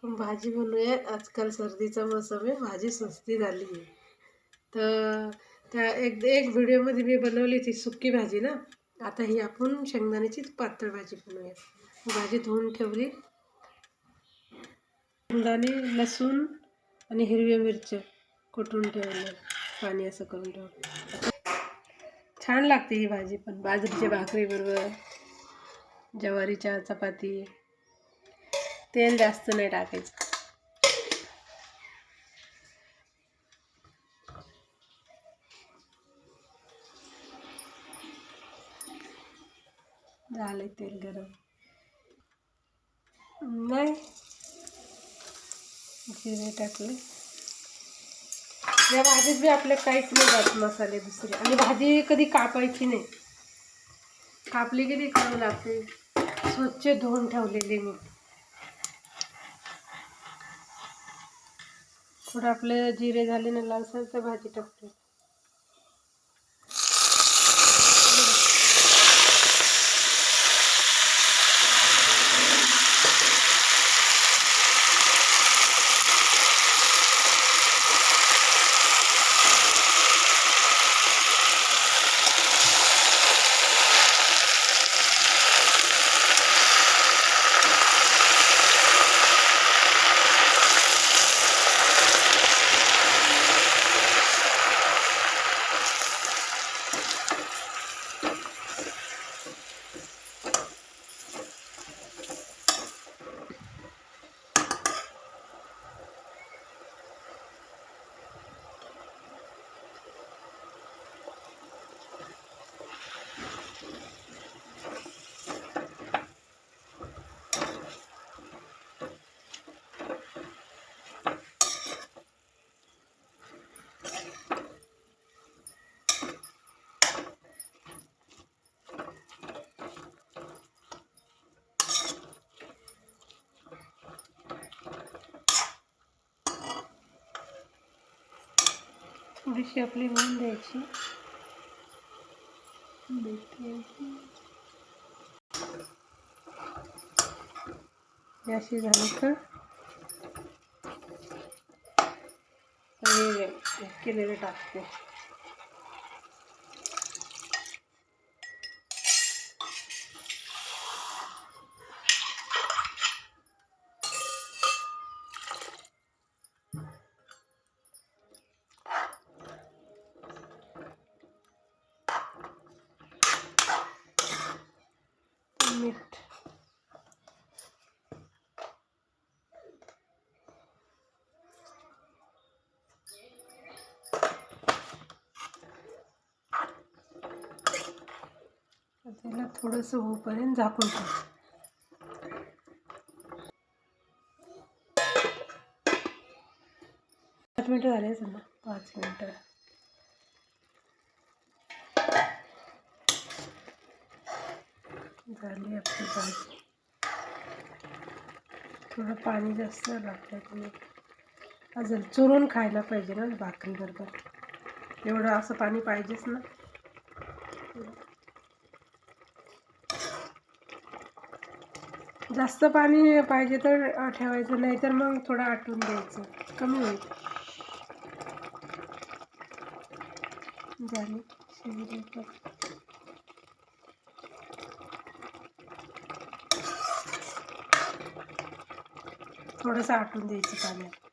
भाजी बनवूया. आजकाल सर्दीचा मौसम आहे, भाजी स्वस्ती झाली आहे. तर त्या एक व्हिडिओमध्ये मी बनवली ती सुकी भाजी ना. आता ही आपण शेंगदाण्याचीच पातळ भाजी बनवूया. भाजी धुवून ठेवली. शेंगदाणे, लसूण आणि हिरव्या मिरच्या कुटून ठेवल्या, पाणी असं करून ठेवलं. छान लागते ही भाजी पण, बाजरीच्या भाकरीबरोबर, ज्वारीच्या चपाती. तेल जास्त नाही टाकायचं. झाले तेल गरम. नाही, जिरे टाकले. या भाजीत बी आपल्या काहीच नाही जात मसाले दुसरे. आणि भाजी कधी कापायची नाही, कापली की ती कडू लागते. स्वच्छ धुवून ठेवलेली मी. थोडं आपले जिरे झाले ना लालसर तर भाजी टाकते. थोडीशी आपली होऊन द्यायची. अशी झाली का केलेले टाकते. मीठ, त्याला थोडंसं होईपर्यंत झाकून ठेव. 5 मिनिटं झाले असेल ना. 5 मिनिटं झाली आपली भाजी. थोडं पाणी जास्त लागतं. तुम्ही अजून चुरून खायला पाहिजे ना भाकरीबरोबर, एवढं असं पाणी पाहिजेच ना. जास्त पाणी पाहिजे तर ठेवायचं, नाही तर मग थोडं आटून द्यायचं, कमी होईल. झाली शिजली. थोडंसं आटून द्यायचं पाण्यात.